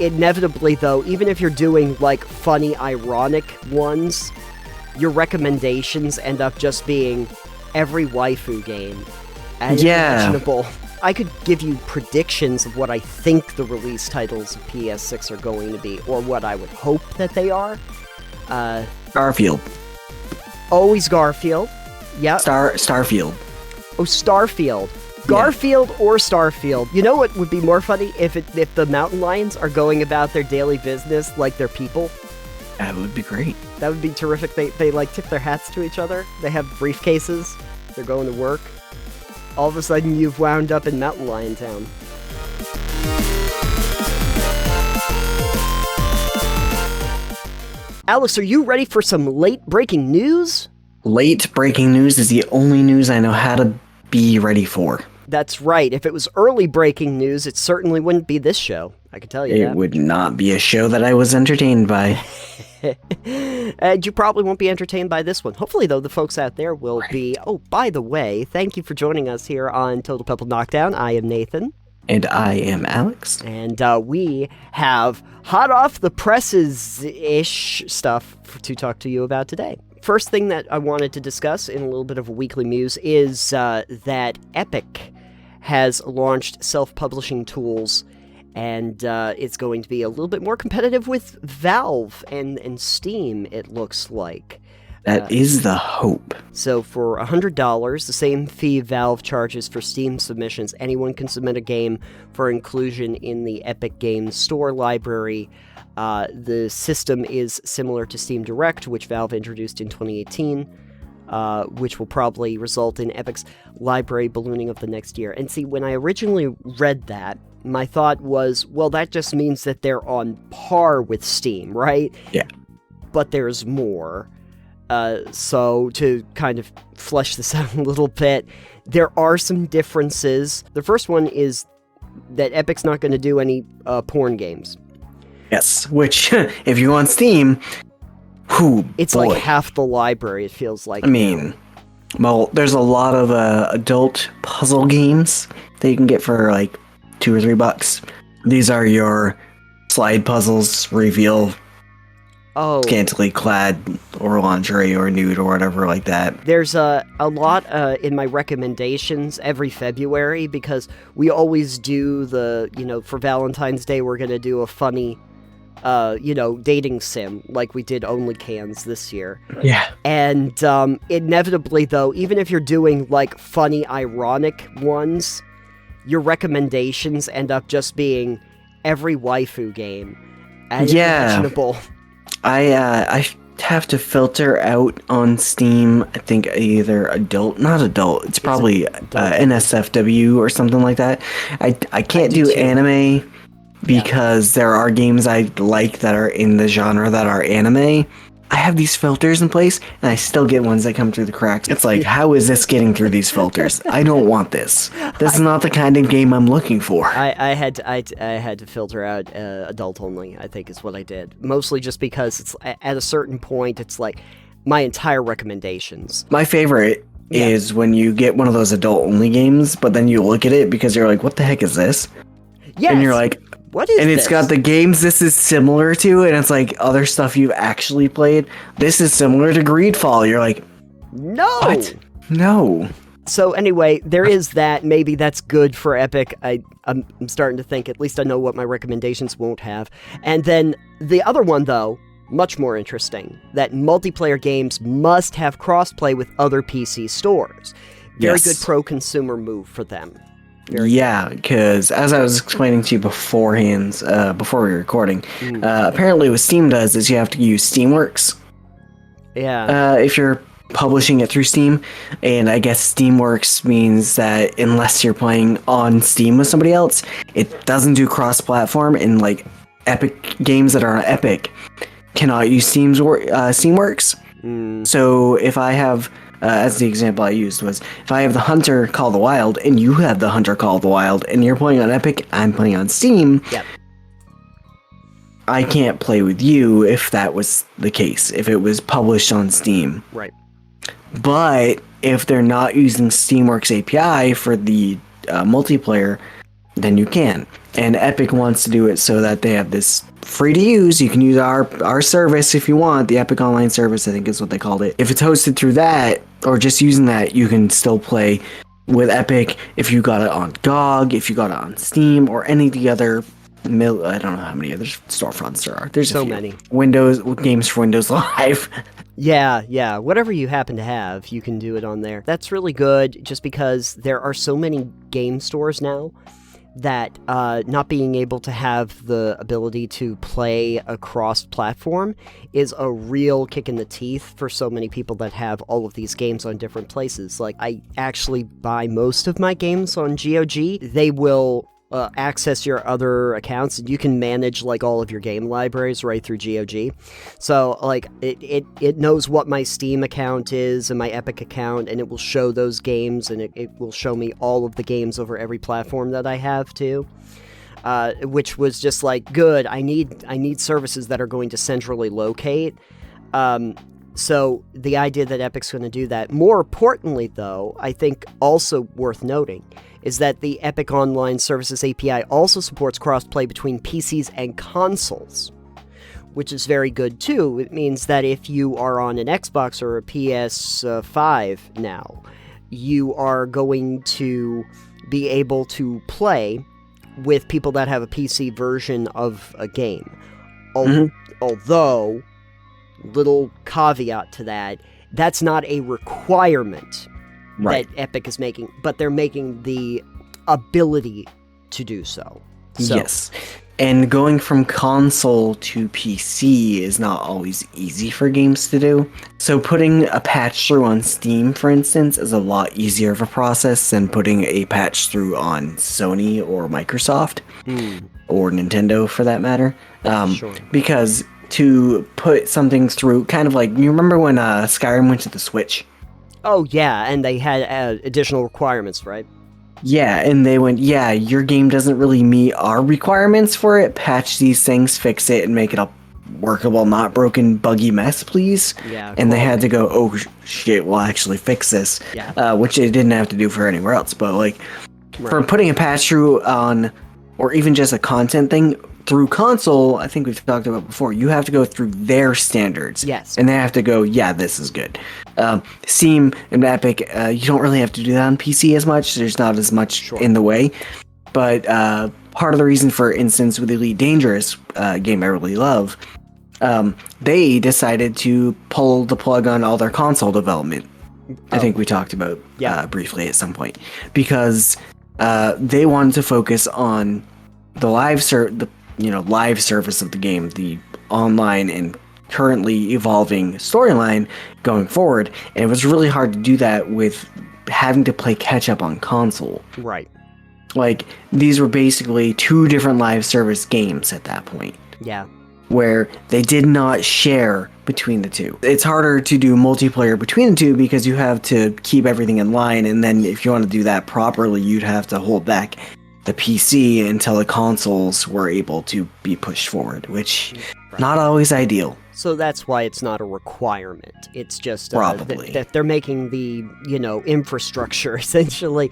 Inevitably, though, even if you're doing, like, funny, ironic ones, your recommendations end up just being every waifu game. Unimaginable. I could give you predictions of what I think the release titles of PS6 are going to be, or what I would hope that they are. Garfield. Always Garfield. Yeah. Starfield. Oh, Starfield. Garfield or Starfield. You know what would be more funny? If the mountain lions are going about their daily business like they're people. That would be great. That would be terrific. They like tip their hats to each other. They have briefcases. They're going to work. All of a sudden you've wound up in Mountain Lion Town. Alex, are you ready for some late breaking news? Late breaking news is the only news I know how to be ready for. That's right. If it was early breaking news, it certainly wouldn't be this show. I can tell you that. It would not be a show that I was entertained by. And you probably won't be entertained by this one. Hopefully, though, the folks out there will be. Oh, by the way, thank you for joining us here on Total Pebble Knockdown. I am Nathan. And I am Alex. And we have hot off the presses-ish stuff to talk to you about today. First thing that I wanted to discuss in a little bit of a weekly muse is that Epic has launched self-publishing tools, and it's going to be a little bit more competitive with Valve and Steam, it looks like. That is the hope. So for $100, the same fee Valve charges for Steam submissions, anyone can submit a game for inclusion in the Epic Games Store library. The system is similar to Steam Direct, which Valve introduced in 2018, which will probably result in Epic's library ballooning of the next year. And see, when I originally read that, my thought was, well, that just means that they're on par with Steam, right? Yeah. But there's more. So to kind of flesh this out a little bit, there are some differences. The first one is that Epic's not going to do any porn games. Yes, which, if you're on Steam, it's boy. Like half the library, it feels like. I mean, well, there's a lot of adult puzzle games that you can get for like $2 or $3. These are your slide puzzles, reveal scantily clad or lingerie or nude or whatever like that. There's a lot in my recommendations every February, because we always do for Valentine's Day, we're going to do a funny, dating sim like we did Only Cans this year. Yeah. And inevitably, though, even if you're doing like funny, ironic ones, your recommendations end up just being every waifu game. Unimaginable. I have to filter out on Steam, I think either not adult, it's probably NSFW or something like that. I can't do anime because there are games I like that are in the genre that are anime. I have these filters in place, and I still get ones that come through the cracks. It's like, how is this getting through these filters? I don't want this. This is not the kind of game I'm looking for. I had to filter out adult only, I think is what I did. Mostly just because it's at a certain point, it's like my entire recommendations. My favorite is when you get one of those adult only games, but then you look at it because you're like, what the heck is this? Yes. And you're like, what is this? And it's got the games this is similar to, and it's like other stuff you've actually played. This is similar to Greedfall. You're like, no! What? No. So anyway, there is that. Maybe that's good for Epic. I'm starting to think, at least I know what my recommendations won't have. And then the other one, though, much more interesting, that multiplayer games must have crossplay with other PC stores. Very good pro-consumer move for them. Because as I was explaining to you beforehand, before we were recording, apparently what Steam does is you have to use Steamworks. Yeah. If you're publishing it through Steam, and I guess Steamworks means that unless you're playing on Steam with somebody else, it doesn't do cross-platform, and like Epic games that are on Epic cannot use Steamworks. So if I have... as the example I used was, if I have the Hunter Call the Wild, and you have the Hunter Call the Wild, and you're playing on Epic, I'm playing on Steam, I can't play with you if that was the case, if it was published on Steam. Right. But if they're not using Steamworks API for the multiplayer, then you can. And Epic wants to do it so that they have this free to use. You can use our service if you want. The Epic Online service, I think is what they called it. If it's hosted through that, or just using that, you can still play with Epic if you got it on GOG, if you got it on Steam, or any of the other I don't know how many other storefronts there are. There's so a few. many. Windows games for Windows Live. Yeah. Whatever you happen to have, you can do it on there. That's really good, just because there are so many game stores now that not being able to have the ability to play across platform is a real kick in the teeth for so many people that have all of these games on different places. Like, I actually buy most of my games on GOG. They will access your other accounts, and you can manage like all of your game libraries right through GOG. So like it knows what my Steam account is and my Epic account, and it will show those games, and it will show me all of the games over every platform that I have too. Which was just like, good. I need services that are going to centrally locate. So the idea that Epic's going to do that. More importantly, though, I think also worth noting is that the Epic Online Services API also supports crossplay between PCs and consoles, which is very good too. It means that if you are on an Xbox or a PS5 now, you are going to be able to play with people that have a PC version of a game. Although, little caveat to that, that's not a requirement that Epic is making, but they're making the ability to do so. Yes. And going from console to PC is not always easy for games to do. So putting a patch through on Steam, for instance, is a lot easier of a process than putting a patch through on Sony or Microsoft, or Nintendo for that matter. Sure. Because to put something through, kind of like, you remember when Skyrim went to the Switch? Oh, yeah, and they had additional requirements, right? Yeah, and they went, yeah, your game doesn't really meet our requirements for it. Patch these things, fix it, and make it a workable, not broken, buggy mess, please. Yeah. And they had to go, oh, shit, we'll actually fix this. Yeah. Which they didn't have to do for anywhere else. But, like, for putting a patch through on, or even just a content thing, through console, I think we've talked about before, you have to go through their standards. Yes. And they have to go, yeah, this is good. Steam and Epic, you don't really have to do that on PC as much. There's not as much in the way. But part of the reason, for instance, with Elite Dangerous, game I really love, they decided to pull the plug on all their console development. I think we talked about briefly at some point. Because they wanted to focus on the live service of the game, the online and currently evolving storyline going forward, and it was really hard to do that with having to play catch up on console. Right. Like, these were basically two different live service games at that point. Yeah. Where they did not share between the two. It's harder to do multiplayer between the two because you have to keep everything in line, and then if you want to do that properly, you'd have to hold back the PC until the consoles were able to be pushed forward, which not always ideal. So that's why it's not a requirement. It's just Probably. that they're making the, infrastructure essentially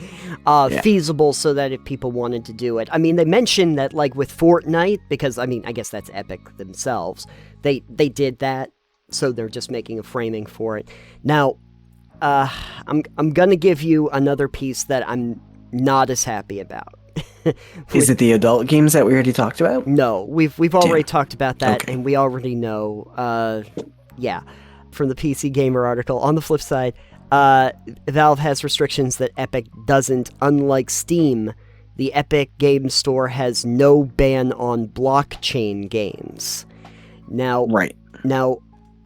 feasible so that if people wanted to do it. I mean, they mentioned that, like, with Fortnite, because, I guess that's Epic themselves, they did that, so they're just making a framing for it. Now, I'm gonna give you another piece that I'm not as happy about. Is it the adult games that we already talked about? No, we've already talked about that, and we already know, from the PC Gamer article. On the flip side, Valve has restrictions that Epic doesn't. Unlike Steam, the Epic Game Store has no ban on blockchain games. Now,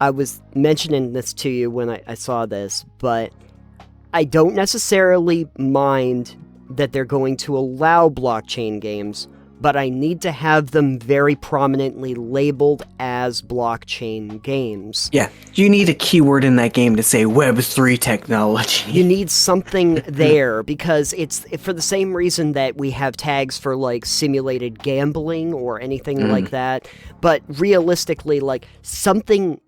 I was mentioning this to you when I saw this, but I don't necessarily mind that they're going to allow blockchain games, but I need to have them very prominently labeled as blockchain games. Yeah, you need a keyword in that game to say Web3 technology. You need something there, because it's for the same reason that we have tags for, like, simulated gambling or anything like that, but realistically, like, something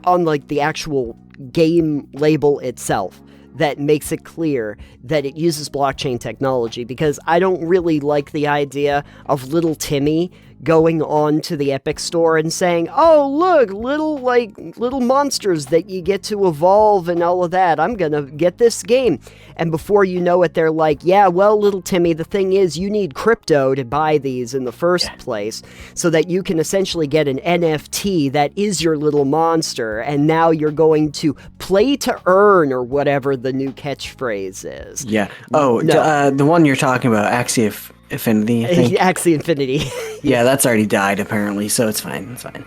on, like, the actual game label itself that makes it clear that it uses blockchain technology, because I don't really like the idea of little Timmy going on to the Epic Store and saying, oh, look, little monsters that you get to evolve and all of that. I'm gonna get this game. And before you know it, they're like, yeah, well, little Timmy, the thing is you need crypto to buy these in the first place so that you can essentially get an NFT that is your little monster. And now you're going to play to earn, or whatever the new catchphrase is. Yeah. Oh, no. The one you're talking about, Axie Infinity, I think. Axie Infinity. Yeah, that's already died, apparently, so it's fine. It's fine.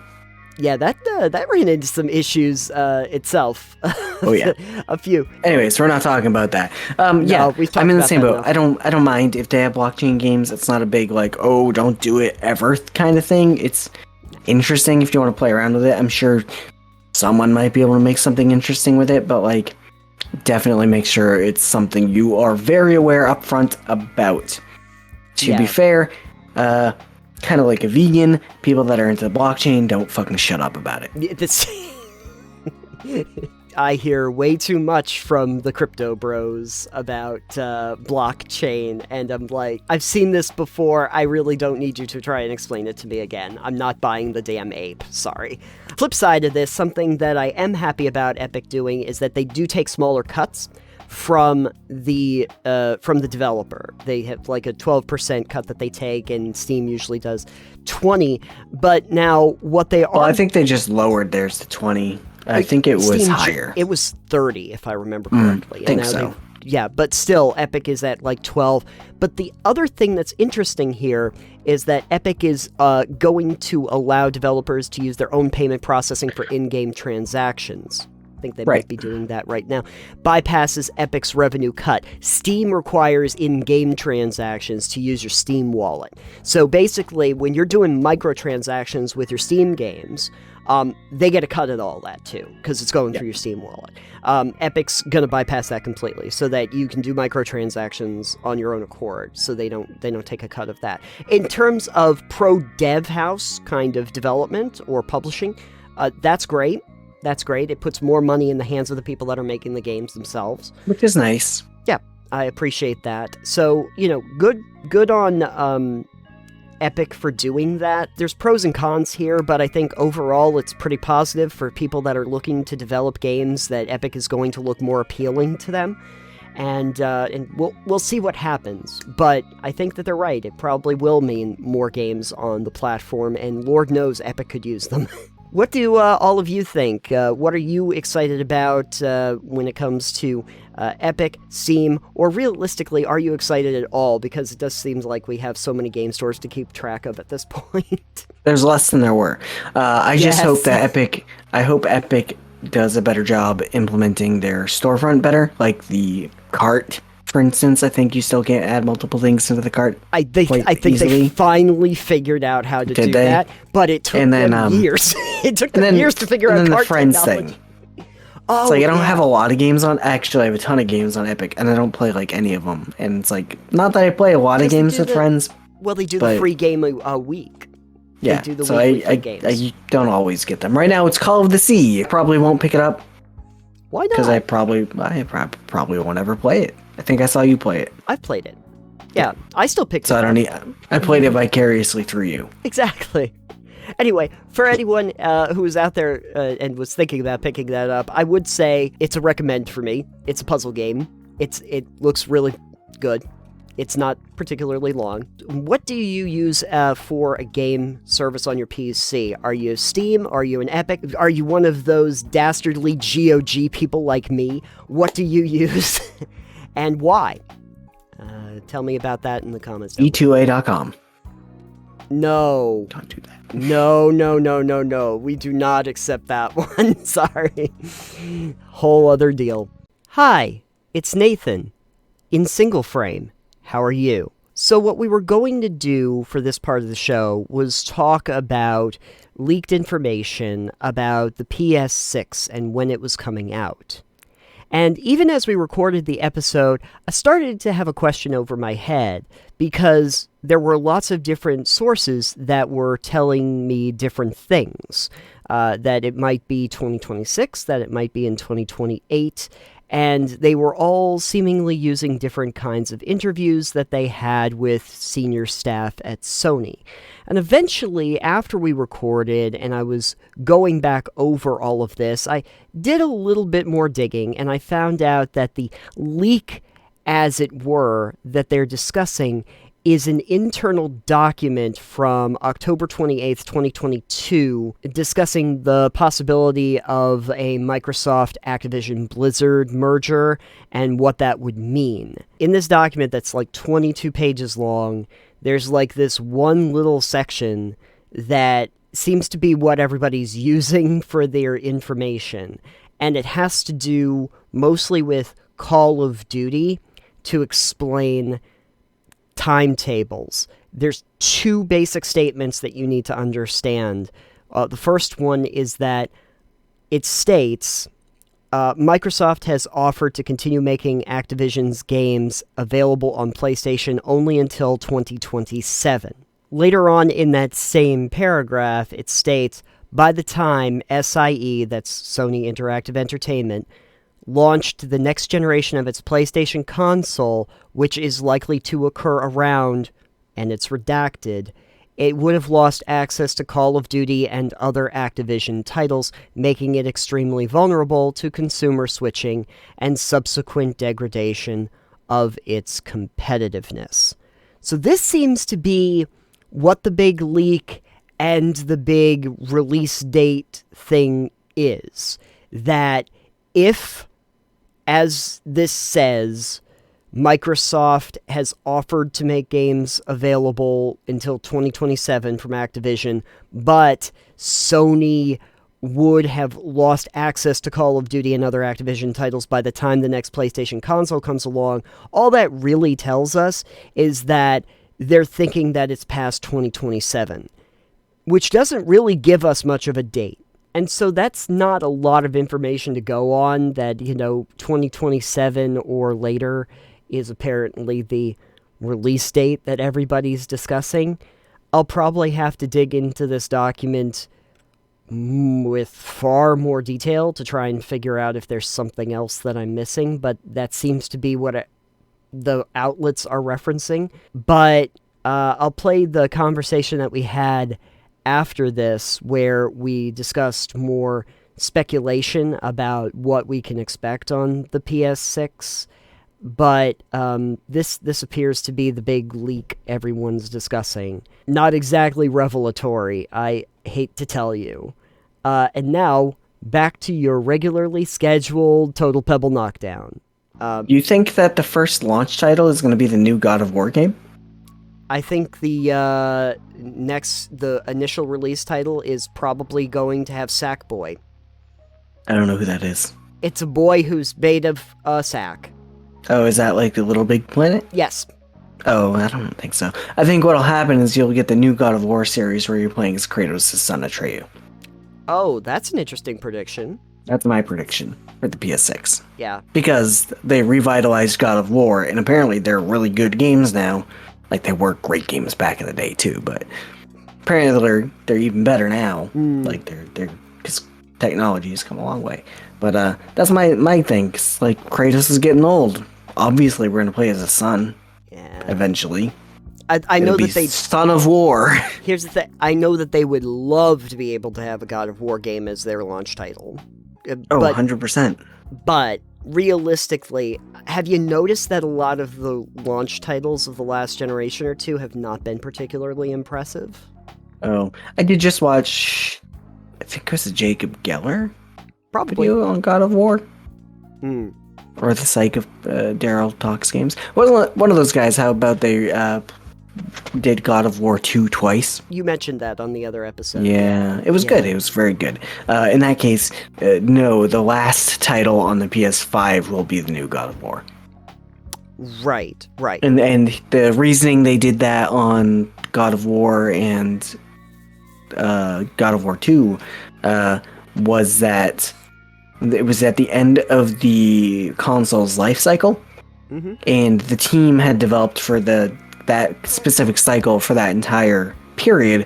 Yeah, that ran into some issues itself. Oh yeah, a few. Anyways, we're not talking about that. No, we've talked I'm in the about same that boat. enough. I don't mind if they have blockchain games. It's not a big like, oh, don't do it ever kind of thing. It's interesting if you want to play around with it. I'm sure someone might be able to make something interesting with it, but like, definitely make sure it's something you are very aware upfront about. To be fair, kind of like a vegan, people that are into the blockchain don't fucking shut up about it. I hear way too much from the crypto bros about blockchain, and I'm like, I've seen this before. I really don't need you to try and explain it to me again. I'm not buying the damn ape. Sorry. Flip side of this, something that I am happy about Epic doing is that they do take smaller cuts from the developer. They have like a 12% cut that they take, and Steam usually does 20. But now what they are... Well, I think they just lowered theirs to 20. I think it was higher. It was 30, if I remember correctly. I think so. Yeah, but still, Epic is at like 12. But the other thing that's interesting here is that Epic is going to allow developers to use their own payment processing for in-game transactions. I think they might be doing that right now. Bypasses Epic's revenue cut. Steam requires in-game transactions to use your Steam wallet. So basically, when you're doing microtransactions with your Steam games, they get a cut of all that too, because it's going through your Steam wallet. Epic's gonna bypass that completely, so that you can do microtransactions on your own accord, so they don't take a cut of that. In terms of pro dev house kind of development or publishing, that's great. That's great. It puts more money in the hands of the people that are making the games themselves, which is nice. Yeah, I appreciate that. So, good on Epic for doing that. There's pros and cons here, but I think overall it's pretty positive for people that are looking to develop games, that Epic is going to look more appealing to them. And we'll see what happens. But I think that they're right. It probably will mean more games on the platform, and Lord knows Epic could use them. What do all of you think? What are you excited about when it comes to Epic, Steam, or realistically, are you excited at all? Because it does seem like we have so many game stores to keep track of at this point. There's less than there were. I just hope that Epic does a better job implementing their storefront better, like the cart. For instance, I think you still can't add multiple things into the cart. I think they finally figured out how to do that, but it took them years. It took them years to figure out cart the friends technology. Thing. Oh, it's like I don't have a lot of games on. Actually, I have a ton of games on Epic, and I don't play like any of them. And it's like not that I play a lot of games with friends. Well, they do the free game a week. Yeah, they do the so I don't always get them. Right now, it's Call of the Sea. I probably won't pick it up. Why not? Because I probably won't ever play it. I think I saw you play it. I've played it. Yeah, I still picked it up. So I don't need... I played it vicariously through you. Exactly. Anyway, for anyone who was out there and was thinking about picking that up, I would say it's a recommend for me. It's a puzzle game. It looks really good. It's not particularly long. What do you use for a game service on your PC? Are you Steam? Are you an Epic? Are you one of those dastardly GOG people like me? What do you use? And why? Tell me about that in the comments. E2A.com. No. Don't do that. No. We do not accept that one. Sorry. Whole other deal. Hi, it's Nathan in Single Frame. How are you? So what we were going to do for this part of the show was talk about leaked information about the PS6 and when it was coming out. And even as we recorded the episode, I started to have a question over my head, because there were lots of different sources that were telling me different things. That it might be 2026, that it might be in 2028, and they were all seemingly using different kinds of interviews that they had with senior staff at Sony. And eventually, after we recorded and I was going back over all of this, I did a little bit more digging, and I found out that the leak, as it were, that they're discussing is an internal document from October 28th, 2022, discussing the possibility of a Microsoft Activision Blizzard merger and what that would mean. In this document that's like 22 pages long, there's like this one little section that seems to be what everybody's using for their information, and it has to do mostly with Call of Duty to explain timetables. There's two basic statements that you need to understand. The first one is that it states, Microsoft has offered to continue making Activision's games available on PlayStation only until 2027. Later on in that same paragraph, it states, by the time SIE, that's Sony Interactive Entertainment, launched the next generation of its PlayStation console, which is likely to occur around, and it's redacted, it would have lost access to Call of Duty and other Activision titles, making it extremely vulnerable to consumer switching and subsequent degradation of its competitiveness. So this seems to be what the big leak and the big release date thing is. That if, as this says, Microsoft has offered to make games available until 2027 from Activision, but Sony would have lost access to Call of Duty and other Activision titles by the time the next PlayStation console comes along, all that really tells us is that they're thinking that it's past 2027, which doesn't really give us much of a date. And so that's not a lot of information to go on, that, 2027 or later is apparently the release date that everybody's discussing. I'll probably have to dig into this document with far more detail to try and figure out if there's something else that I'm missing, but that seems to be what the outlets are referencing. But I'll play the conversation that we had after this, where we discussed more speculation about what we can expect on the PS6, but this appears to be the big leak everyone's discussing. Not exactly revelatory, I hate to tell you. And now, back to your regularly scheduled Total Pebble Knockdown. You think that the first launch title is going to be the new God of War game? I think the initial release title is probably going to have Sackboy. I don't know who that is. It's a boy who's made of a sack. Oh, is that like the Little Big Planet? Yes. Oh, I don't think so. I think what'll happen is you'll get the new God of War series where you're playing as Kratos' son Atreyu. Oh, that's an interesting prediction. That's my prediction for the PS6. Yeah. Because they revitalized God of War, and apparently they're really good games now. Like, they were great games back in the day, too, but apparently they're even better now. Like, they're because technology has come a long way. But that's my thing. 'Cause, like, Kratos is getting old. Obviously, we're going to play as a son. Yeah. Eventually. I know that they... Son of War. Here's the thing. I know that they would love to be able to have a God of War game as their launch title. Oh, 100%. But realistically, have you noticed that a lot of the launch titles of the last generation or two have not been particularly impressive? Oh, I did just watch, I think it was a Jacob Geller Probably. video on God of War. Or the Psych of Daryl Talks Games. Wasn't one of those guys, how about they did God of War 2 twice? You mentioned that on the other episode. Yeah, it was good. It was very good. In that case, no, the last title on the PS5 will be the new God of War. Right. And the reasoning they did that on God of War and God of War 2 was that it was at the end of the console's life cycle, and the team had developed for the that specific cycle for that entire period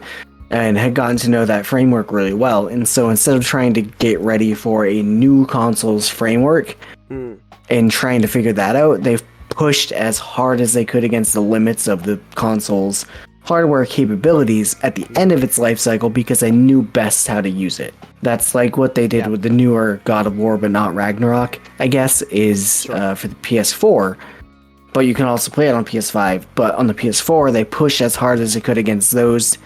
and had gotten to know that framework really well. And so instead of trying to get ready for a new console's framework and trying to figure that out, they've pushed as hard as they could against the limits of the console's hardware capabilities at the end of its life cycle because they knew best how to use it. That's like what they did with the newer God of War, but not Ragnarok, I guess, is for the PS4. But you can also play it on PS5. But on the PS4, they pushed as hard as they could against those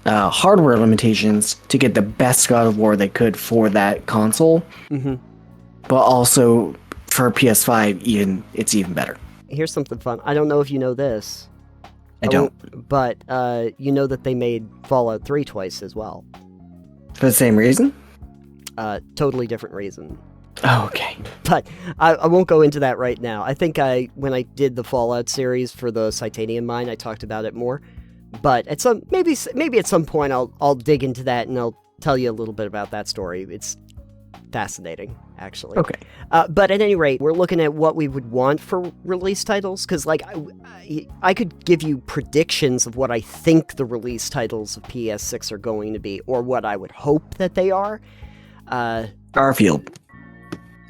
hardware limitations to get the best God of War they could for that console. But also for PS5, it's even better. Here's something fun. I don't know if you know this. I don't. But you know that they made Fallout 3 twice as well. For the same reason? Totally different reason. Oh, okay. But I won't go into that right now. I think when I did the Fallout series for the Titanium Mine, I talked about it more. But at maybe at some point I'll dig into that and I'll tell you a little bit about that story. It's fascinating, actually. Okay. But at any rate, we're looking at what we would want for release titles, because like I could give you predictions of what I think the release titles of PS6 are going to be, or what I would hope that they are. Garfield.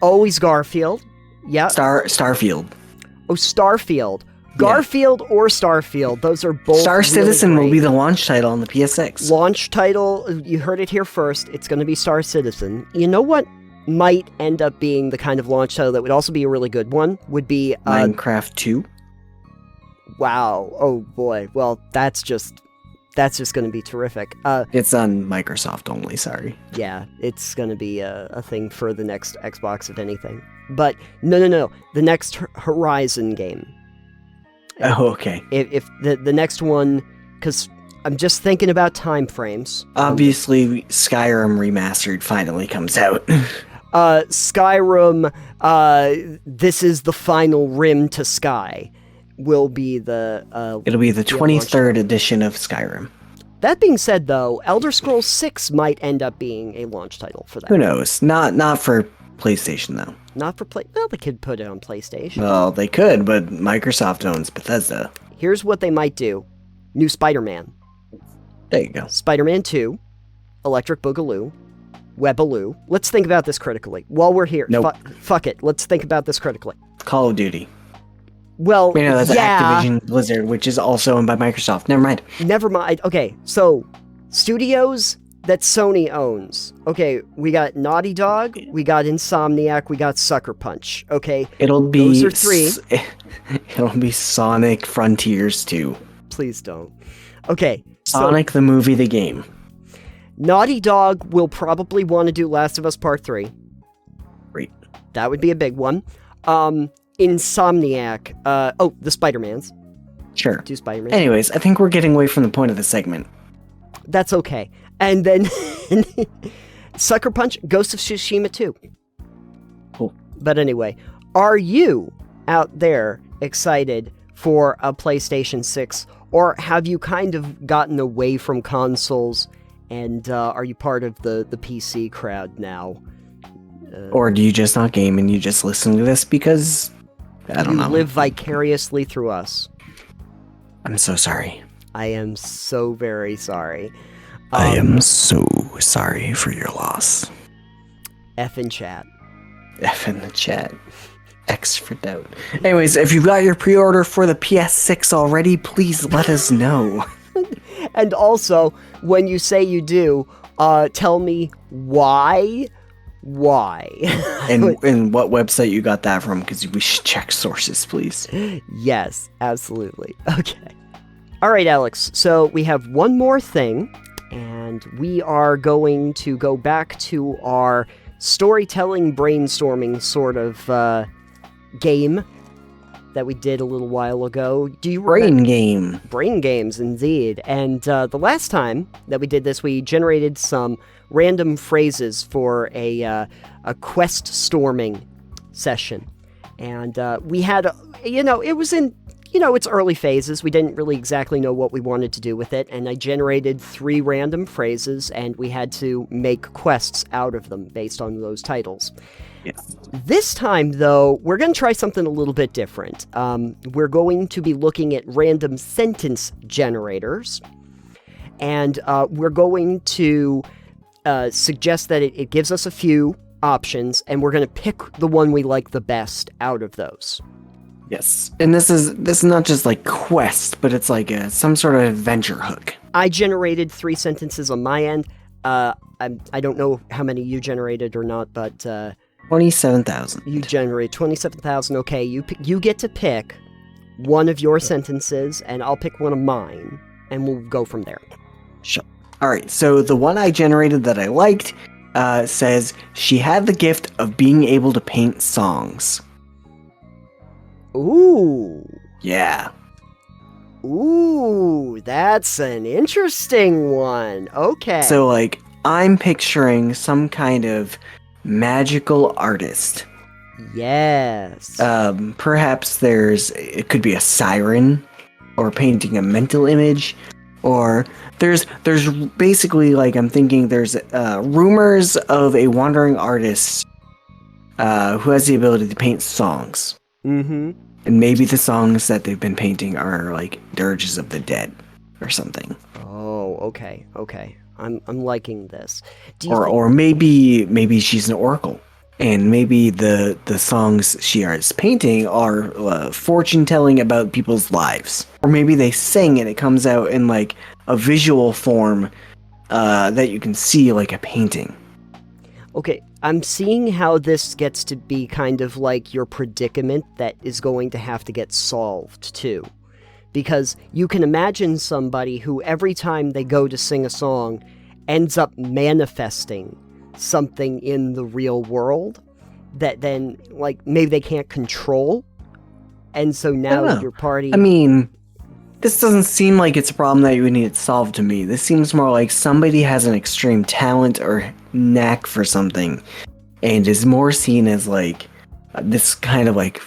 Always Garfield. Yeah. Starfield. Oh, Starfield. Garfield or Starfield. Those are both Star Citizen really will be the launch title on the PS6. Launch title, you heard it here first. It's going to be Star Citizen. You know what might end up being the kind of launch title that would also be a really good one? Would be Minecraft 2. Wow. Oh boy. Well, that's just going to be terrific. It's on Microsoft only, sorry. Yeah, it's going to be a thing for the next Xbox, if anything. But no. The next Horizon game. Oh, okay. If the next one, because I'm just thinking about time frames. Obviously, Skyrim Remastered finally comes out. Skyrim, this is the final rim to Sky, will be the... It'll be the 23rd edition of Skyrim. That being said, though, Elder Scrolls 6 might end up being a launch title for that. Who knows? Not for PlayStation, though. Not for Well, they could put it on PlayStation. Well, they could, but Microsoft owns Bethesda. Here's what they might do. New Spider-Man. There you go. Spider-Man 2. Electric Boogaloo. Webaloo. Let's think about this critically. While we're here. Nope. Fuck it. Let's think about this critically. Call of Duty. Well, that's yeah. Activision Blizzard, which is also owned by Microsoft. Never mind. Okay, so studios that Sony owns. Okay, we got Naughty Dog, we got Insomniac, we got Sucker Punch. Okay, it'll be those are three. It'll be Sonic Frontiers 2. Please don't. Okay, Sonic the movie, the game. Naughty Dog will probably want to do Last of Us Part 3. Great. That would be a big one. Insomniac. The Spider-Mans. Sure. Do Spider-Man. Anyways, I think we're getting away from the point of the segment. That's okay. And then Sucker Punch, Ghost of Tsushima 2. Cool. But anyway, are you out there excited for a PlayStation 6? Or have you kind of gotten away from consoles and are you part of the PC crowd now? Or do you just not game and you just listen to this because, I don't know. You live vicariously through us. I'm so sorry. I am so very sorry. I am so sorry for your loss. F in chat. F in the chat. X for doubt. Anyways, if you got your pre-order for the PS6 already, please let us know. And also, when you say you do, tell me why. Why? and what website you got that from, because we should check sources, please. Yes, absolutely. Okay. All right, Alex. So we have one more thing, and we are going to go back to our storytelling, brainstorming sort of game that we did a little while ago. Do you Brain game. Brain games, indeed. And the last time that we did this, we generated some random phrases for a quest storming session. And we had, it was in it's early phases. We didn't really exactly know what we wanted to do with it, and I generated 3 random phrases, and we had to make quests out of them based on those titles. Yes. This time, though, we're going to try something a little bit different. We're going to be looking at random sentence generators, and we're going to suggest that it gives us a few options, and we're going to pick the one we like the best out of those. Yes, and this is not just like quest, but it's like some sort of adventure hook. I generated 3 sentences on my end. I don't know how many you generated or not, but 27,000. you generate 27,000. Okay, you get to pick one of your sentences, and I'll pick one of mine, and we'll go from there. Sure. All right. So the one I generated that I liked says she had the gift of being able to paint songs. Ooh. Yeah. Ooh, that's an interesting one. Okay. So, like, I'm picturing some kind of magical artist. Yes. Perhaps it could be a siren, or painting a mental image, or there's basically, like, I'm thinking there's rumors of a wandering artist who has the ability to paint songs. Mm-hmm. And maybe the songs that they've been painting are like dirges of the dead or something. Oh, okay. I'm liking this. Or maybe she's an oracle, and maybe the songs she is painting are fortune telling about people's lives. Or maybe they sing and it comes out in like a visual form that you can see like a painting. Okay, I'm seeing how this gets to be kind of like your predicament that is going to have to get solved, too. Because you can imagine somebody who, every time they go to sing a song, ends up manifesting something in the real world that then, like, maybe they can't control. And so now your party... I mean, this doesn't seem like it's a problem that you would need solved to me. This seems more like somebody has an extreme talent or knack for something and is more seen as like this kind of like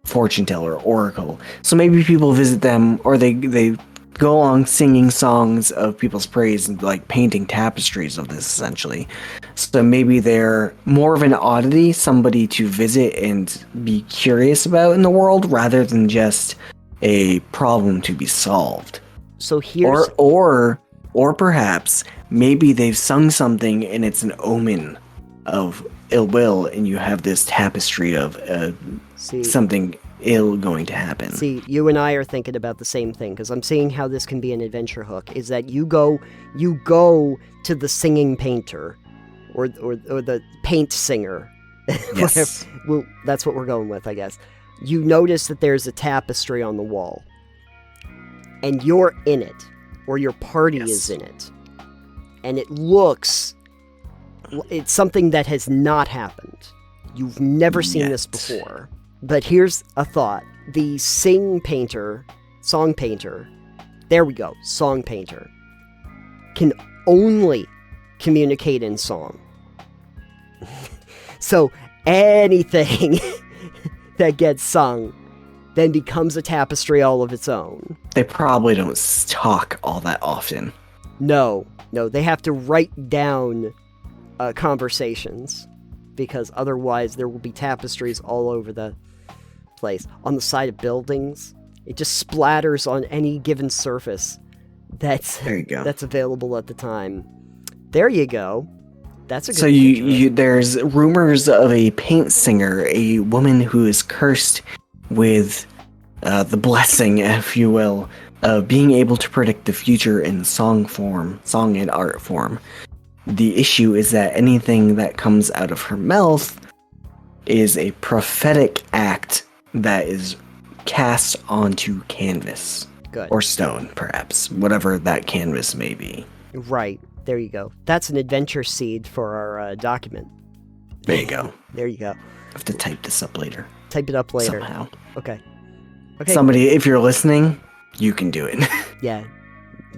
fortune teller, oracle. So maybe people visit them, or they go along singing songs of people's praise and like painting tapestries of this essentially. So maybe they're more of an oddity, somebody to visit and be curious about in the world, rather than just a problem to be solved. So here's... Or perhaps maybe they've sung something and it's an omen of ill will, and you have this tapestry of something ill going to happen. See, you and I are thinking about the same thing, because I'm seeing how this can be an adventure hook, is that you go to the singing painter, or the paint singer. Yes. Well, that's what we're going with, I guess. You notice that there's a tapestry on the wall, and you're in it, or your party is in it, and it's something that has not happened. You've never seen this before. But here's a thought. The song painter, there we go, song painter, can only communicate in song. So anything that gets sung then becomes a tapestry all of its own. They probably don't talk all that often. No, they have to write down conversations, because otherwise there will be tapestries all over the place. On the side of buildings, it just splatters on any given surface that's available at the time. There you go. That's a good. So there's rumors of a paint singer, a woman who is cursed with the blessing, if you will, of being able to predict the future in song and art form. The issue is that anything that comes out of her mouth is a prophetic act that is cast onto canvas. Good. Or stone, perhaps. Whatever that canvas may be. Right. There you go. That's an adventure seed for our document. There you go. There you go. I have to type this up later. Type it up later. Somehow. Okay. Somebody, if you're listening, you can do it. Yeah.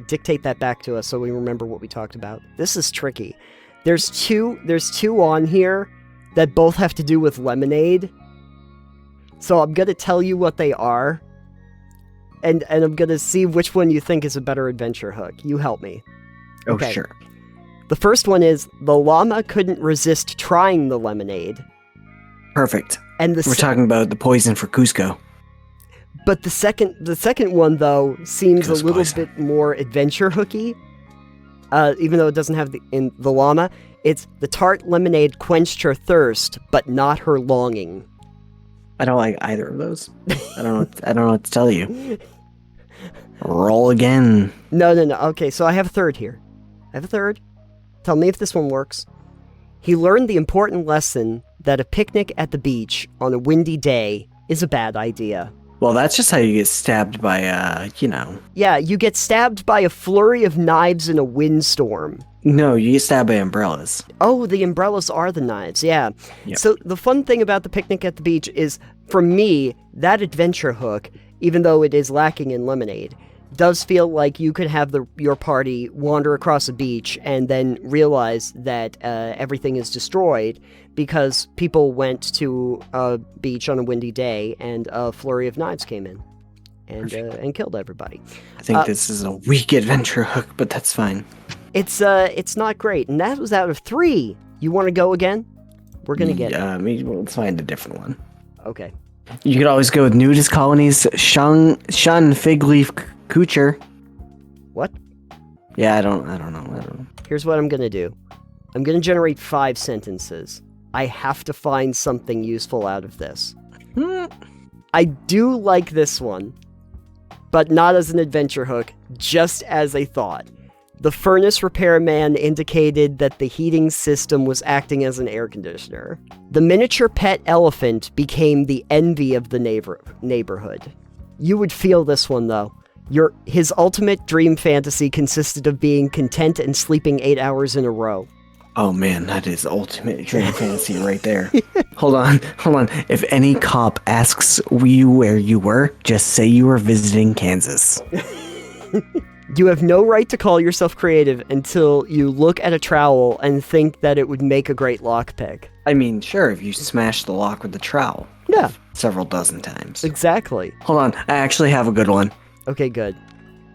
Dictate that back to us so we remember what we talked about. This is tricky. There's two on here that both have to do with lemonade. So I'm going to tell you what they are, and I'm gonna see which one you think is a better adventure hook. You help me. Oh, Okay. sure. The first one is, the llama couldn't resist trying the lemonade. Perfect. And We're talking about the poison for Cusco. But the second one, though, seems a Goes little poison. bit more adventure hooky. Even though it doesn't have the llama, it's the tart lemonade quenched her thirst, but not her longing. I don't like either of those. I don't know what to tell you. Roll again. No. Okay, so I have a third here. I have a third. Tell me if this one works. He learned the important lesson that a picnic at the beach on a windy day is a bad idea. Well, that's just how you get stabbed by, Yeah, you get stabbed by a flurry of knives in a windstorm. No, you get stabbed by umbrellas. Oh, the umbrellas are the knives, yeah. Yep. So the fun thing about the picnic at the beach is, for me, that adventure hook, even though it is lacking in lemonade, does feel like you could have your party wander across a beach and then realize that everything is destroyed because people went to a beach on a windy day and a flurry of knives came in and killed everybody. I think this is a weak adventure hook, but that's fine. It's not great, and that was out of 3. You want to go again? We're gonna get it. Maybe let's find a different one. Okay. You could always go with nudist colonies, shun fig leaf coocher. What? Yeah, I don't know. Here's what I'm gonna do. I'm gonna generate 5 sentences. I have to find something useful out of this. I do like this one, but not as an adventure hook, just as a thought. The furnace repairman indicated that the heating system was acting as an air conditioner. The miniature pet elephant became the envy of the neighborhood. You would feel this one, though. His ultimate dream fantasy consisted of being content and sleeping 8 hours in a row. Oh man, that is ultimate dream fantasy right there. Hold on. If any cop asks you where you were, just say you were visiting Kansas. You have no right to call yourself creative until you look at a trowel and think that it would make a great lockpick. I mean, sure, if you smash the lock with the trowel. Yeah. Several dozen times. Exactly. Hold on, I actually have a good one. Okay, good.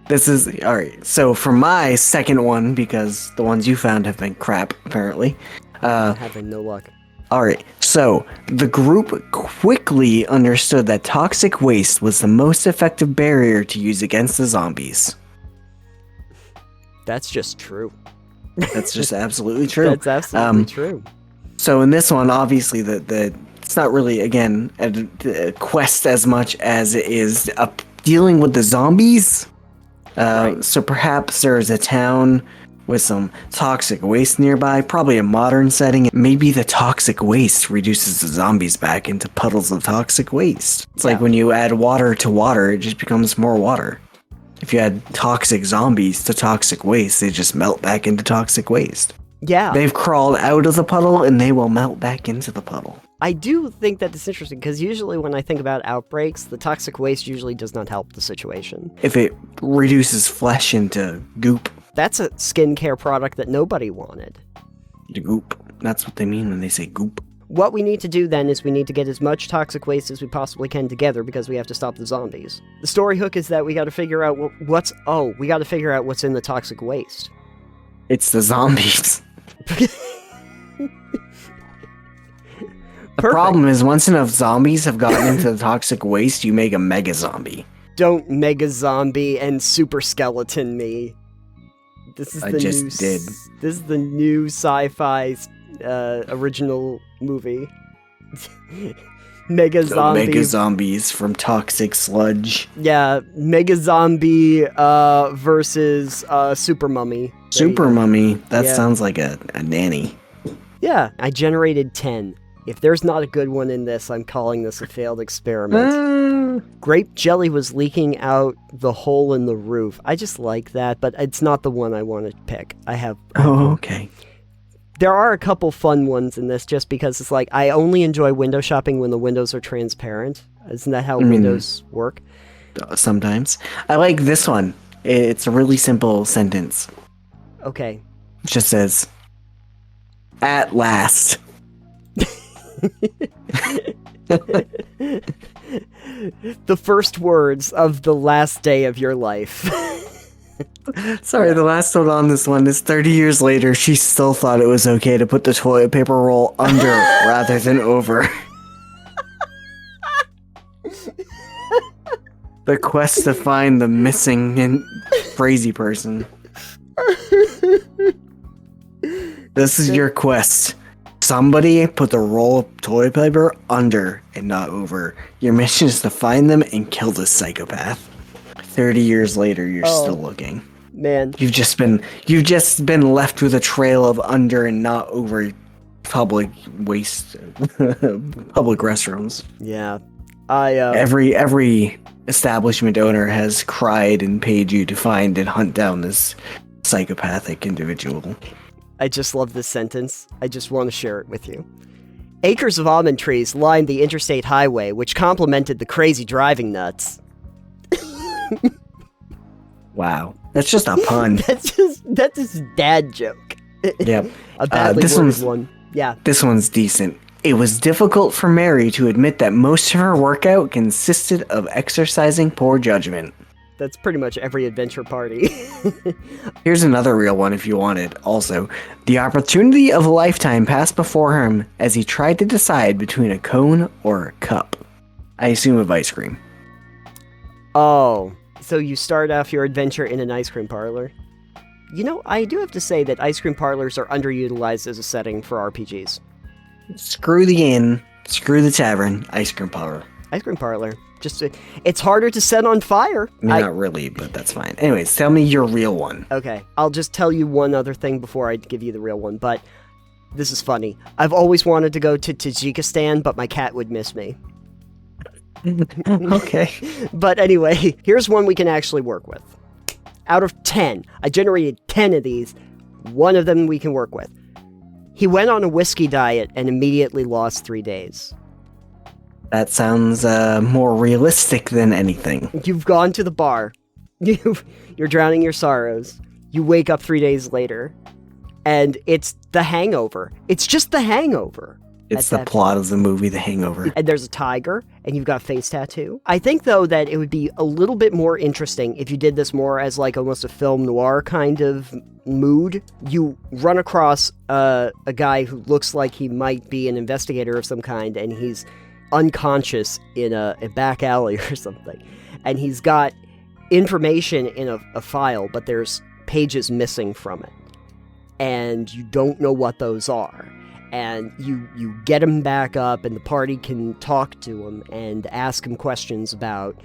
This is, alright, so for my second one, because the ones you found have been crap, apparently. Having no luck. Alright, so the group quickly understood that toxic waste was the most effective barrier to use against the zombies. That's just true. That's just absolutely true. That's absolutely true. So in this one, obviously, it's not really, again, a quest as much as it is dealing with the zombies. Right. So perhaps there's a town with some toxic waste nearby, probably a modern setting. Maybe the toxic waste reduces the zombies back into puddles of toxic waste. It's like when you add water to water, it just becomes more water. If you add toxic zombies to toxic waste, they just melt back into toxic waste. Yeah. They've crawled out of the puddle and they will melt back into the puddle. I do think that it's interesting, because usually when I think about outbreaks, the toxic waste usually does not help the situation. If it reduces flesh into goop. That's a skincare product that nobody wanted. The goop. That's what they mean when they say goop. What we need to do then is we need to get as much toxic waste as we possibly can together, because we have to stop the zombies. The story hook is that we gotta figure out what's in the toxic waste. It's the zombies. The problem is, once enough zombies have gotten into the toxic waste, you make a mega zombie. Don't mega zombie and super skeleton me. This is This is the new sci-fi original movie. Mega zombie. Mega zombies from toxic sludge. Yeah, mega zombie versus super mummy. Super mummy. That sounds like a nanny. Yeah, I generated 10. If there's not a good one in this, I'm calling this a failed experiment. Grape jelly was leaking out the hole in the roof. I just like that, but it's not the one I want to pick. Okay. There are a couple fun ones in this, just because it's like, I only enjoy window shopping when the windows are transparent. Isn't that how windows work? Sometimes. I like this one. It's a really simple sentence. Okay. It just says, "At last." The first words of the last day of your life. Sorry, the last note on this one is 30 years later, she still thought it was okay to put the toilet paper roll under rather than over. The quest to find the missing and crazy person. This is your quest. Somebody put the roll of toilet paper under and not over. Your mission is to find them and kill this psychopath. 30 years later, you're still looking. Man. You've just been left with a trail of under and not over public waste, public restrooms. Yeah. Every establishment owner has cried and paid you to find and hunt down this psychopathic individual. I just love this sentence. I just want to share it with you. Acres of almond trees lined the interstate highway, which complemented the crazy driving nuts. Wow. That's just a pun. That's just dad joke. Yep. A badly worded one. Yeah. This one's decent. It was difficult for Mary to admit that most of her workout consisted of exercising poor judgment. That's pretty much every adventure party. Here's another real one if you want it. Also, the opportunity of a lifetime passed before him as he tried to decide between a cone or a cup. I assume of ice cream. Oh, so you start off your adventure in an ice cream parlor. You know, I do have to say that ice cream parlors are underutilized as a setting for RPGs. Screw the inn, screw the tavern, ice cream parlor. Ice cream parlor. It's harder to set on fire. Not really, but that's fine. Anyways, tell me your real one. Okay, I'll just tell you one other thing before I give you the real one, but this is funny. I've always wanted to go to Tajikistan, but my cat would miss me. Okay. But anyway, here's one we can actually work with. Out of 10, I generated 10 of these. One of them we can work with. He went on a whiskey diet and immediately lost 3 days. That sounds more realistic than anything. You've gone to the bar. You're drowning your sorrows. You wake up 3 days later, and it's The Hangover. It's just The Hangover. It's the plot of the movie The Hangover. And there's a tiger, and you've got a face tattoo. I think, though, that it would be a little bit more interesting if you did this more as like almost a film noir kind of mood. You run across a guy who looks like he might be an investigator of some kind, and he's unconscious in a back alley or something. And he's got information in a file, but there's pages missing from it. And you don't know what those are. And you get him back up, and the party can talk to him and ask him questions about,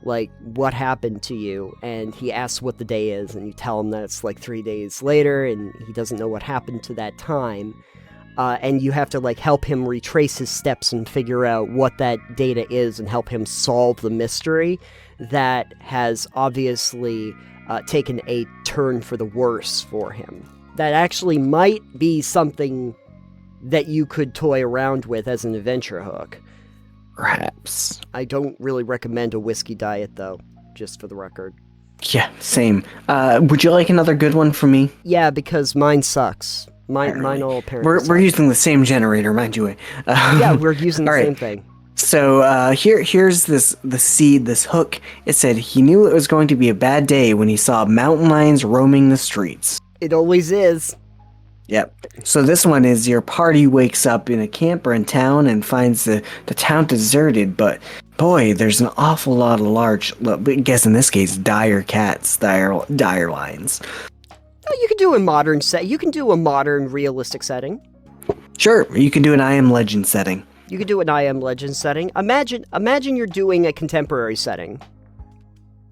like, what happened to you. And he asks what the day is, and you tell him that it's like 3 days later, and he doesn't know what happened to that time. And you have to, like, help him retrace his steps and figure out what that data is and help him solve the mystery that has obviously taken a turn for the worse for him. That actually might be something that you could toy around with as an adventure hook. Perhaps. I don't really recommend a whiskey diet, though, just for the record. Yeah, same. Would you like another good one from me? Yeah, because mine sucks. Mine all apparently We're using the same generator, mind you. Yeah, we're using the same thing. So here's the seed, this hook. It said he knew it was going to be a bad day when he saw mountain lions roaming the streets. It always is. Yep. So this one is your party wakes up in a camper in town and finds the town deserted, but boy, there's an awful lot of large, I guess in this case, dire cats, dire lions. Oh, you can do a modern set. You can do a modern realistic setting. Sure, you can do an I Am Legend setting. You can do an I Am Legend setting. Imagine you're doing a contemporary setting.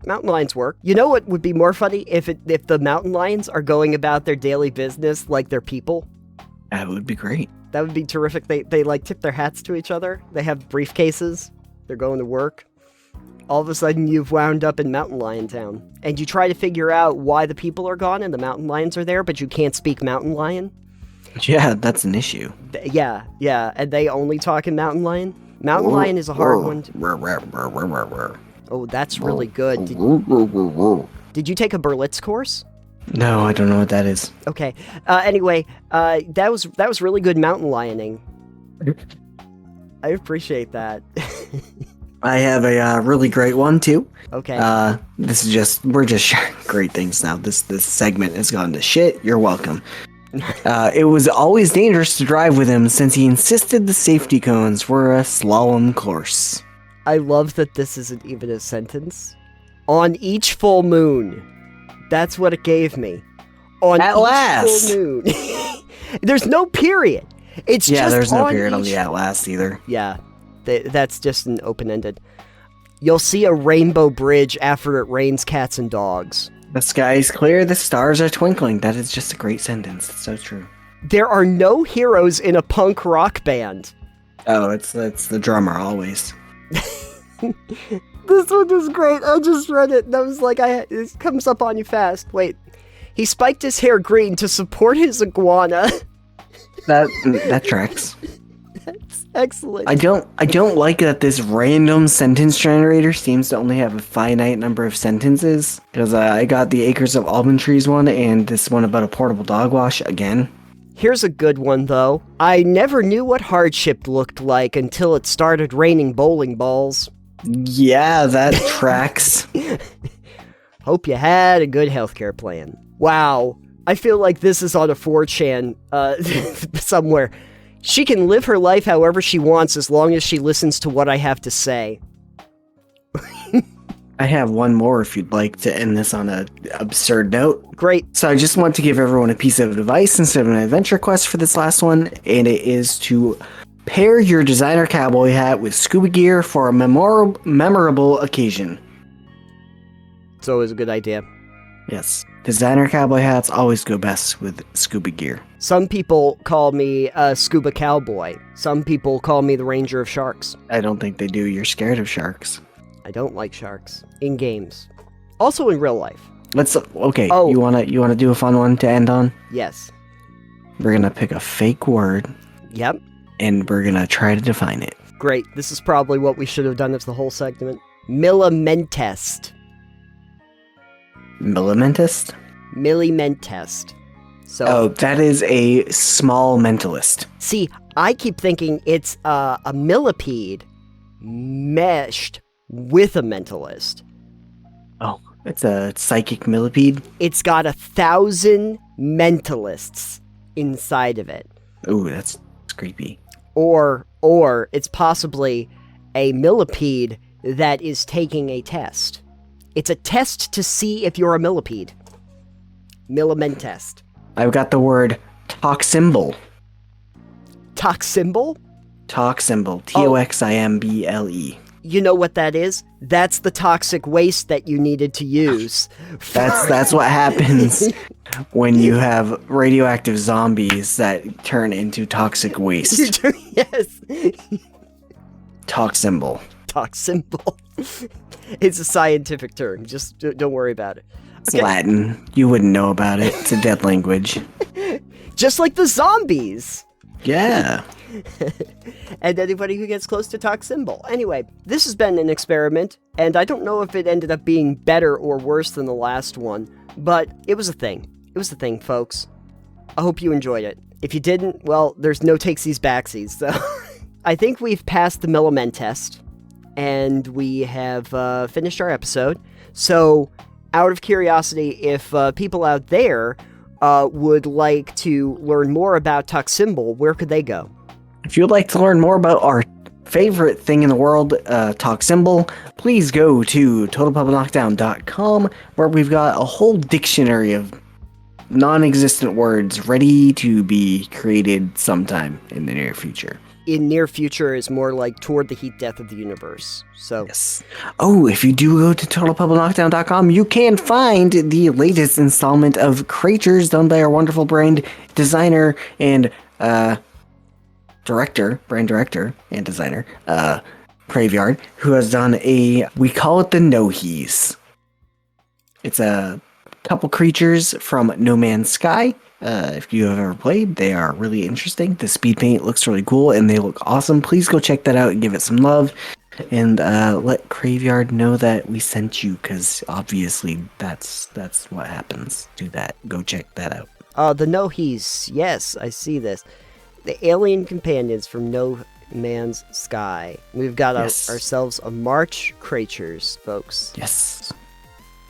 Mountain lions work. You know what would be more funny? If the mountain lions are going about their daily business like they're people. That would be great. That would be terrific. They like tip their hats to each other. They have briefcases. They're going to work. All of a sudden you've wound up in Mountain Lion Town. And you try to figure out why the people are gone and the mountain lions are there, but you can't speak mountain lion. Yeah, that's an issue. Yeah. And they only talk in mountain lion. Mountain lion is a hard one. Oh, that's really good. Did you take a Berlitz course? No, I don't know what that is. Okay. Anyway, that was really good mountain lioning. I appreciate that. I have a really great one too. Okay. We're just sharing great things now. This segment has gone to shit. You're welcome. It was always dangerous to drive with him since he insisted the safety cones were a slalom course. I love that this isn't even a sentence. On each full moon. That's what it gave me. On At each last. full moon. There's no period. It's just there's no on period on each... the at last either. Yeah, that's just an open-ended. You'll see a rainbow bridge after it rains cats and dogs. The sky is clear, the stars are twinkling. That is just a great sentence. It's so true. There are no heroes in a punk rock band. Oh, it's the drummer always. This one is great. I just read it and I was like, it comes up on you fast. Wait. He spiked his hair green to support his iguana. That tracks. That's excellent. I don't like that this random sentence generator seems to only have a finite number of sentences. Because I got the Acres of Almond Trees one and this one about a portable dog wash again. Here's a good one, though. I never knew what hardship looked like until it started raining bowling balls. Yeah, that tracks. Hope you had a good healthcare plan. Wow. I feel like this is on a 4chan somewhere. She can live her life however she wants as long as she listens to what I have to say. I have one more if you'd like to end this on an absurd note. Great. So I just want to give everyone a piece of advice instead of an adventure quest for this last one, and it is to pair your designer cowboy hat with scuba gear for a memorable occasion. It's always a good idea. Yes. Designer cowboy hats always go best with scuba gear. Some people call me a scuba cowboy. Some people call me the ranger of sharks. I don't think they do. You're scared of sharks. I don't like sharks. In games. Also in real life. Okay. Oh. You wanna do a fun one to end on? Yes. We're gonna pick a fake word. Yep. And we're gonna try to define it. Great. This is probably what we should have done as the whole segment. Millimentest. Millimentist? Millimentest. So, Oh, that is a small mentalist. see, I keep thinking it's a millipede meshed with a mentalist. Oh, it's a psychic millipede? It's got 1,000 mentalists inside of it. Ooh, that's creepy. Or it's possibly a millipede that is taking a test. It's a test to see if you're a millipede. Millimentest. I've got the word toximble. Toximble? Toximble. Toximble. You know what that is? That's the toxic waste that you needed to use. That's what happens when you have radioactive zombies that turn into toxic waste. Yes. Toximble. Toximble. It's a scientific term. Just don't worry about it. It's Latin. You wouldn't know about it. It's a dead language. Just like the zombies. Yeah. And anybody who gets close to Toximble. Anyway, this has been an experiment, and I don't know if it ended up being better or worse than the last one, but it was a thing. It was a thing, folks. I hope you enjoyed it. If you didn't, well, there's no takesies backsies, so... I think we've passed the Millimen test, and we have finished our episode. So, out of curiosity, if people out there would like to learn more about Toximble, where could they go? If you'd like to learn more about our favorite thing in the world, Toximble, please go to totalpebblenokdown.com, where we've got a whole dictionary of non-existent words ready to be created sometime in the near future. In near future is more like toward the heat death of the universe. So yes. Oh, if you do go to totalpebblenokdown.com, you can find the latest installment of Creatures done by our wonderful brand designer and brand director and designer, Graveyard, who has done we call it the No-Hees. It's a couple creatures from No Man's Sky. If you have ever played, they are really interesting. The speed paint looks really cool and they look awesome. Please go check that out and give it some love. And let Graveyard know that we sent you, because obviously that's what happens. Do that. Go check that out. the No-Hees. Yes, I see this. The alien companions from Man's Sky. We've got ourselves a March Creatures, folks. Yes.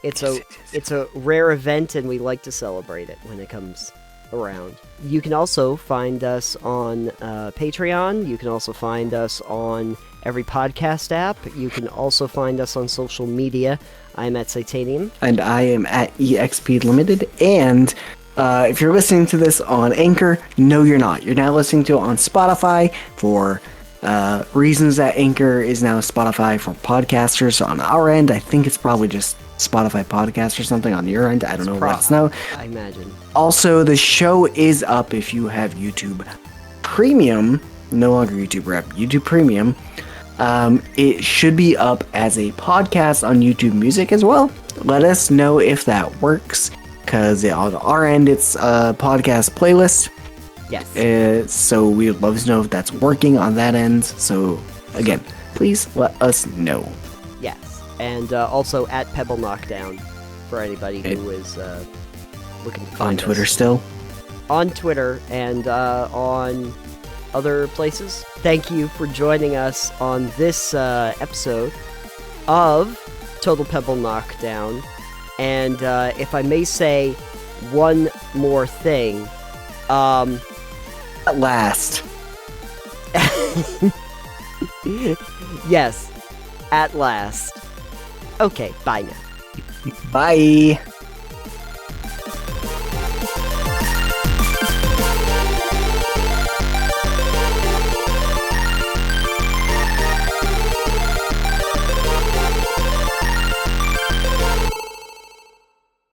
It's a rare event, and we like to celebrate it when it comes around. You can also find us on Patreon. You can also find us on every podcast app. You can also find us on social media. I'm at Titanium. And I am at EXP Limited. And if you're listening to this on Anchor, no, you're not. You're now listening to it on Spotify for reasons that Anchor is now Spotify for podcasters. On our end, I think it's probably just Spotify podcast or something. On your end, I don't know. Let us know. I imagine. Also, the show is up if you have YouTube Premium. No longer YouTube Rep, YouTube Premium. It should be up as a podcast on YouTube Music as well. Let us know if that works, because on our end, it's a podcast playlist. Yes. So we'd love to know if that's working on that end. So, again, please let us know. Yes. And also at Pebble Knockdown for anybody who is looking to find on Twitter us. Still. On Twitter and on other places. Thank you for joining us on this episode of Total Pebble Knockdown. And if I may say one more thing, at last. Yes, at last. Okay, bye now. Bye.